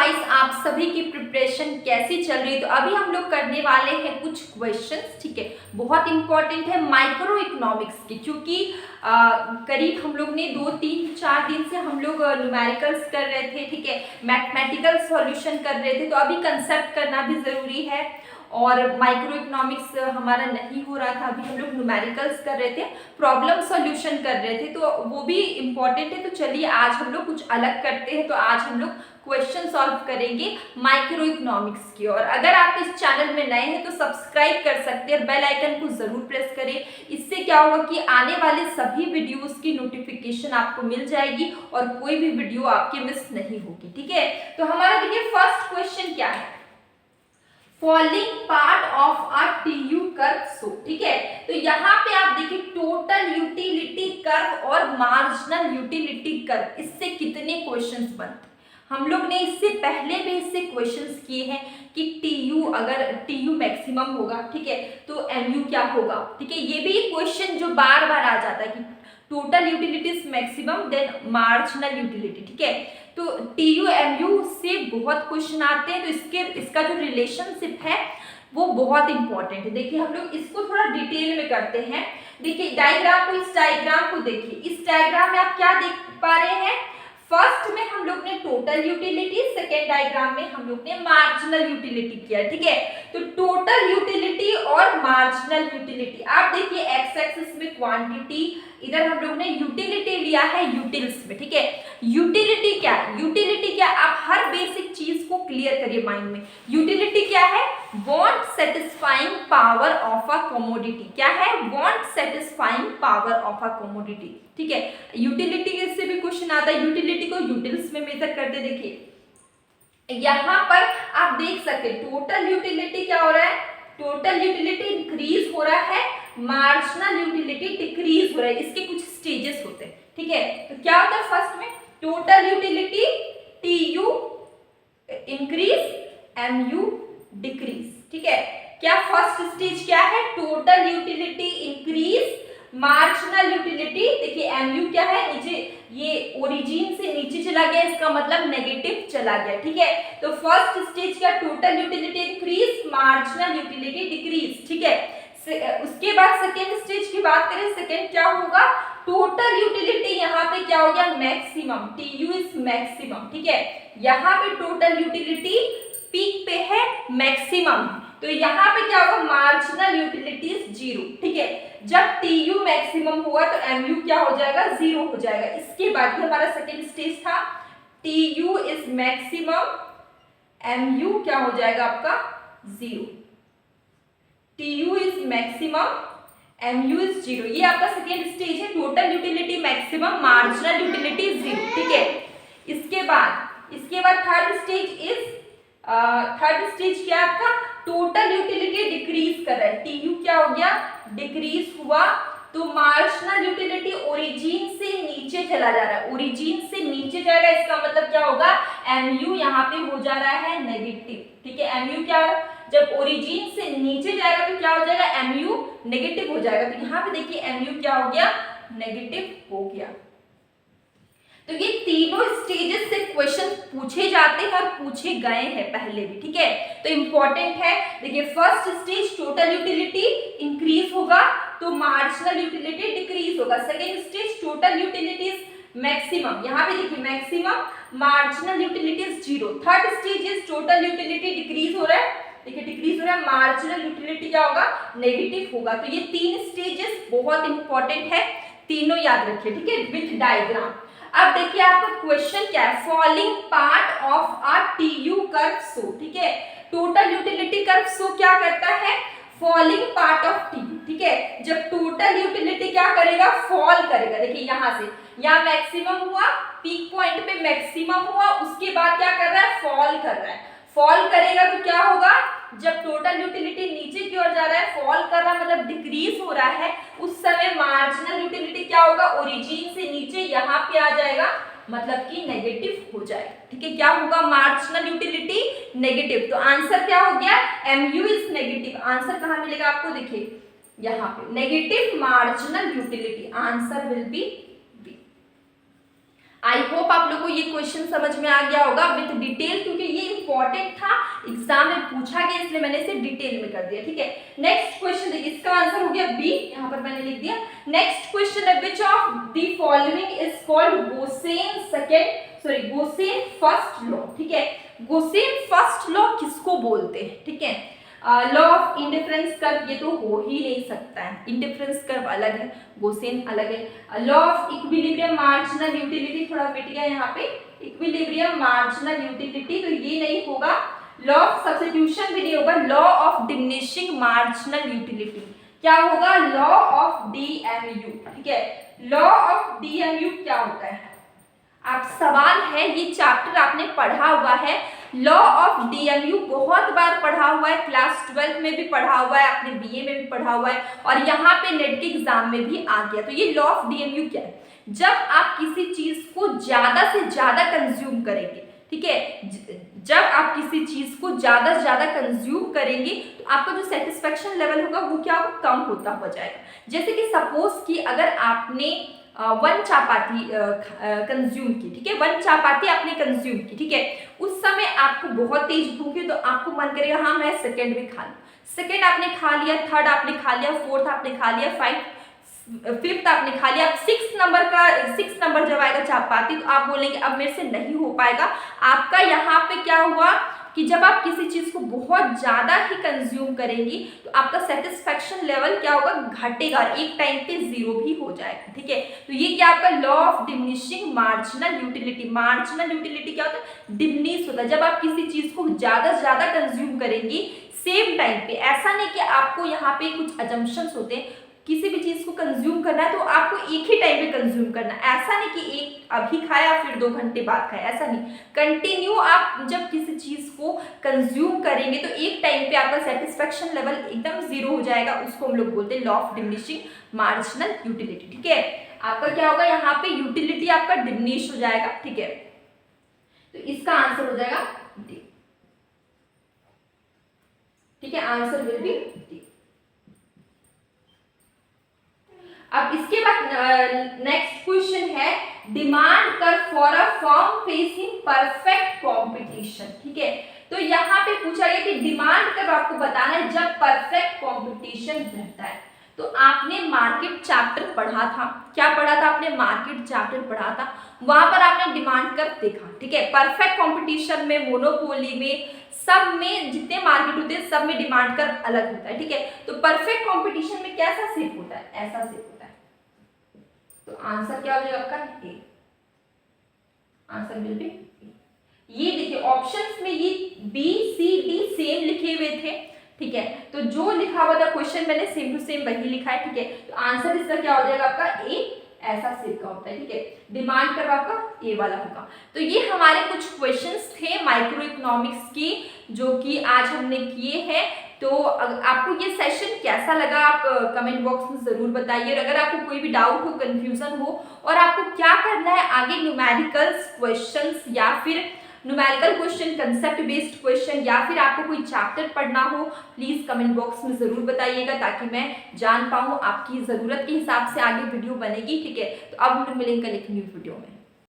Guys, आप सभी की प्रिपरेशन कैसी चल रही है? तो अभी हम लोग करने वाले हैं कुछ क्वेश्चंस, ठीक है। बहुत इंपॉर्टेंट है माइक्रो इकोनॉमिक्स की, क्योंकि करीब हम लोग ने 2-3-4 दिन से हम लोग न्यूमेरिकल्स कर रहे थे, ठीक है, मैथमेटिकल सॉल्यूशन कर रहे थे। तो अभी कंसेप्ट करना भी जरूरी है और माइक्रो इकोनॉमिक्स हमारा नहीं हो रहा था। अभी हम लोग न्यूमेरिकल्स कर रहे थे, प्रॉब्लम सॉल्यूशन कर रहे थे, तो वो भी इम्पॉर्टेंट है। तो चलिए आज हम लोग कुछ अलग करते हैं। तो आज हम लोग क्वेश्चन सॉल्व करेंगे माइक्रो इकोनॉमिक्स की। और अगर आप इस चैनल में नए हैं तो सब्सक्राइब कर सकते हैं और बेल आइकन को जरूर प्रेस करें। इससे क्या होगा कि आने वाले सभी वीडियोस की नोटिफिकेशन आपको मिल जाएगी और कोई भी वीडियो आपकी मिस नहीं होगी, ठीक है। तो हमारा देखिए फर्स्ट क्वेश्चन क्या है, falling part of a TU curve show, ठीक है। तो यहाँ पे आप देखिए टोटल यूटिलिटी कर्व और मार्जिनल यूटिलिटी कर्व, इससे कितने क्वेश्चंस बनते हैं। हम लोग ने इससे पहले भी इससे क्वेश्चंस किए हैं कि टीयू, अगर टीयू मैक्सिमम होगा, ठीक है, तो एमयू क्या होगा, ठीक है। ये भी क्वेश्चन जो बार बार आ जाता है कि total utility is maximum then marginal utility, ठीक है। तो टीयू एमयू से बहुत क्वेश्चन आते हैं। तो इसका जो रिलेशनशिप है वो बहुत इंपॉर्टेंट है। देखिए हम लोग इसको थोड़ा डिटेल में करते हैं। देखिए डायग्राम को, इस डायग्राम को देखिए। इस डायग्राम में आप क्या देख पा रहे हैं, फर्स्ट में हम लोग ने टोटल यूटिलिटी, सेकेंड डायग्राम में हम लोग ने मार्जिनल यूटिलिटी किया, ठीक है। तो टोटल यूटिलिटी और मार्जिनल यूटिलिटी, आप देखिए एक्स एक्सिस में क्वांटिटी, इधर हम लोग ने यूटिलिटी लिया है यूटिल्स में, ठीक है। यूटिलिटी क्या है, यूटिलिटी क्या, आप हर बेसिक चीज को क्लियर करिए माइंड में। यूटिलिटी क्या है, want satisfying power of a commodity. क्या है, want satisfying power of a commodity, ठीक है। यूटिलिटी से भी क्वेश्चन आता है, यूटिलिटी को यूटिल्स में मेजर करते। देखिए यहां पर आप देख सकते हैं टोटल यूटिलिटी क्या हो रहा है, टोटल यूटिलिटी इंक्रीज हो रहा है, मार्जिनल यूटिलिटी डिक्रीज हो रहा है। इसके कुछ स्टेजेस होते हैं, ठीक है। तो क्या होता है, फर्स्ट में total utility TU increase, MU decrease, ठीक है। क्या फर्स्ट स्टेज क्या है, total utility increase, marginal utility, देखिए एमयू क्या है, नीचे ये ओरिजिन से नीचे चला गया, इसका मतलब नेगेटिव चला गया, ठीक है। तो फर्स्ट स्टेज का total utility increase, marginal utility decrease, ठीक है। उसके बाद सेकेंड स्टेज की बात करें, सेकेंड क्या होगा, टोटल यूटिलिटी यहाँ पे क्या हो गया, मैक्सिमम, टीयू इज मैक्सिमम, ठीक है। यहाँ पे टोटल यूटिलिटी पीक पे है, मैक्सिमम, तो यहाँ पे क्या होगा, मार्जिनल यूटिलिटी इज जीरो, ठीक है। जब टीयू मैक्सिमम हुआ तो एमयू क्या हो जाएगा, जीरो हो जाएगा। इसके बाद ये हमारा सेकेंड स्टेज था, टीयू इज मैक्सिमम, एमयू क्या हो जाएगा आपका, zero. TU is maximum, MU is zero, ये आपका सेकेंड स्टेज है, total utility maximum, marginal utility zero, ठीक है। इसके बाद third stage is, third stage क्या आपका, टोटल यूटिलिटी डिक्रीज कर रहा है, टीयू क्या हो गया, डिक्रीज हुआ, तो मार्जिनल यूटिलिटी ओरिजिन से नीचे चला जा रहा है, ओरिजिन से नीचे जाएगा, इसका मतलब क्या होगा, एमयू यहाँ पे हो जा रहा है नेगेटिव, ठीक है। एमयू क्या, जब ओरिजिन से नीचे जाएगा तो क्या हो जाएगा, एमयू नेगेटिव हो जाएगा। तो यहाँ पे देखिए एमयू क्या हो गया, नेगेटिव हो गया। तो ये तीनों स्टेजेस से क्वेश्चन पूछे जाते हैं और पूछे गए हैं पहले भी, ठीक है। तो इंपॉर्टेंट है, देखिए first stage total utility increase होगा तो मार्जिनल यूटिलिटी डिक्रीज होगा। Second stage total utility maximum, यहाँ पे देखिए maximum, marginal utility is zero. Third stage is total utility decrease हो रहा है, देखिए डिक्रीज हो रहा है, मार्जिनल यूटिलिटी क्या होगा, नेगेटिव होगा। तो ये तीन स्टेजेस बहुत इंपॉर्टेंट है, तीनों याद रखिए, ठीक है, विथ डायग्राम। अब देखिए आपका क्वेश्चन क्या है, falling part of a TU curve show, ठीक है। टोटल यूटिलिटी कर्व शो क्या करता है, फॉलिंग पार्ट ऑफ टीयू, ठीक है। जब टोटल यूटिलिटी क्या करेगा, फॉल करेगा, देखिए यहाँ से, यहाँ मैक्सिमम हुआ, पीक पॉइंट पे मैक्सिमम हुआ, उसके बाद क्या कर रहा है, फॉल कर रहा है। फॉल करेगा तो क्या होगा, जब टोटल यूटिलिटी नीचे की ओर जा रहा है, फॉल कर रहा है मतलब डिक्रीज हो रहा है, उस समय मार्जिनल यूटिलिटी क्या होगा, ओरिजिन से नीचे यहाँ पे आ जाएगा, मतलब कि नेगेटिव हो जाएगा, ठीक है। क्या होगा, मार्जिनल यूटिलिटी नेगेटिव। तो आंसर क्या हो गया, एमयू इज नेगेटिव। आंसर कहाँ मिलेगा आपको, देखिए यहाँ पे negative marginal utility, answer will be B. I hope आप लोगों को ये क्वेश्चन समझ में आ गया होगा विथ डिटेल, क्योंकि ये इंपॉर्टेंट था, एग्जाम में पूछा गया, इसलिए मैंने इसे डिटेल में कर दिया। ठीक है, नेक्स्ट क्वेश्चन देखिए, इसका आंसर हो गया बी, यहाँ पर मैंने लिख दिया। नेक्स्ट क्वेश्चन है which of the following is called Gaussian first law. ठीक है, गोसेन फर्स्ट लॉ किसको बोलते हैं? ठीक है, लॉ ऑफ इंडिफरेंस कर्व, ये तो हो ही नहीं सकता है, इंडिफरेंस कर्व अलग है, गोसेन अलग है। Law of equilibrium marginal utility, थोड़ा मिट गया यहाँ पे, इक्विलिब्रियम मार्जिनल यूटिलिटी, तो ये नहीं होगा। लॉ ऑफ सब्स्टिट्यूशन भी नहीं होगा। Law of diminishing marginal utility क्या होगा? Law of DMU. ठीक है, लॉ ऑफ डीएमयू क्या होता है? आप सवाल है, ये चैप्टर आपने पढ़ा हुआ है, लॉ ऑफ डीएमयू बहुत बार पढ़ा हुआ है, क्लास 12 में भी पढ़ा हुआ है, आपने बीए में भी पढ़ा हुआ है, और यहाँ पे नेट के एग्जाम में भी आ गया। तो ये लॉ ऑफ डीएमयू क्या है? जब आप किसी चीज को ज्यादा से ज्यादा कंज्यूम करेंगे, ठीक है, जब आप किसी चीज को ज्यादा से ज्यादा कंज्यूम करेंगे तो आपका जो सेटिस्फेक्शन लेवल होगा वो क्या होगा? कम होता हो जाएगा। जैसे कि सपोज कि अगर आपने 1 चपाती कंज्यूम की, ठीक है, 1 चपाती आपने कंज्यूम की, ठीक है, उस समय आपको बहुत तेज भूख है, तो आपको मन करेगा हाँ मैं सेकंड में खा लूं। सेकंड आपने खा लिया, थर्ड आपने खा लिया, फोर्थ आपने खा लिया, फिफ्थ आपने खा लिया, अब 6 नंबर जब आएगा चपाती तो आप बोलेंगे अब मेरे से नहीं हो पाएगा। आपका यहाँ पे क्या हुआ कि जब आप किसी चीज को बहुत ज्यादा ही कंज्यूम करेंगी तो आपका सेटिस्फेक्शन लेवल क्या होगा? घटेगा, एक टाइम पे 0 भी हो जाएगा। ठीक है, तो ये क्या आपका law of diminishing marginal utility. Marginal utility क्या होता है? डिमिनिश होता है। जब आप किसी चीज को ज्यादा से ज्यादा कंज्यूम करेंगी सेम टाइम पे, ऐसा नहीं कि आपको यहाँ पे कुछ अजम्पशंस होते हैं, किसी भी चीज को कंज्यूम करना है तो आपको एक ही टाइम पे कंज्यूम करना है, ऐसा नहीं कि एक अभी खाया फिर 2 घंटे बाद खाया, ऐसा नहीं। कंटिन्यू आप जब किसी चीज को कंज्यूम करेंगे तो एक टाइम पे आपका सेटिस्फेक्शन लेवल एकदम 0 हो जाएगा, उसको हम लोग बोलते हैं law of diminishing marginal utility. ठीक है, आपका क्या होगा? यहाँ पे यूटिलिटी आपका डिमिनिश हो जाएगा। ठीक है, तो इसका आंसर हो जाएगा डी। ठीक है, आंसर विल बी डी। अब इसके बाद नेक्स्ट क्वेश्चन है demand curve for a firm facing perfect competition. ठीक है, तो यहाँ पे पूछा गया कि डिमांड कर्व आपको बताना है जब परफेक्ट कंपटीशन रहता है। तो आपने मार्केट चैप्टर पढ़ा था, क्या पढ़ा था आपने? मार्केट चैप्टर पढ़ा था, वहां पर आपने डिमांड कर्व देखा। ठीक है, परफेक्ट कंपटीशन में, मोनोपोली में, सब में जितने मार्केट होते हैं सब में डिमांड कर्व अलग होता है। ठीक है, तो परफेक्ट कंपटीशन में कैसा शेप होता है? ऐसा शेप होता है। तो आंसर क्या हो जाएगा आपका? ए। आंसर विल बी ए। ये देखिए ऑप्शंस में ये बी सी डी सेम लिखे हुए थे। ठीक है, तो जो लिखा हुआ था क्वेश्चन मैंने सेम टू सेम वही लिखा है। ठीक है, तो आंसर इसका क्या हो जाएगा आपका? ए। ऐसा शेप का होता है। ठीक है, डिमांड कर्व आपका ए वाला होगा। तो ये हमारे कुछ क्वेश्चंस थे माइक्रो इकोनॉमिक्स की जो कि आज हमने किए हैं। तो आपको ये सेशन कैसा लगा आप कमेंट बॉक्स में ज़रूर बताइए। और अगर आपको कोई भी डाउट हो, कंफ्यूजन हो और आपको क्या करना है आगे, न्यूमेरिकल्स क्वेश्चंस या फिर numerical question, concept based question, या फिर आपको कोई चैप्टर पढ़ना हो, प्लीज़ कमेंट बॉक्स में ज़रूर बताइएगा ताकि मैं जान पाऊँ आपकी ज़रूरत के हिसाब से आगे वीडियो बनेगी। ठीक है, तो अब हम लोग मिलेंगे कल एक न्यू वीडियो में।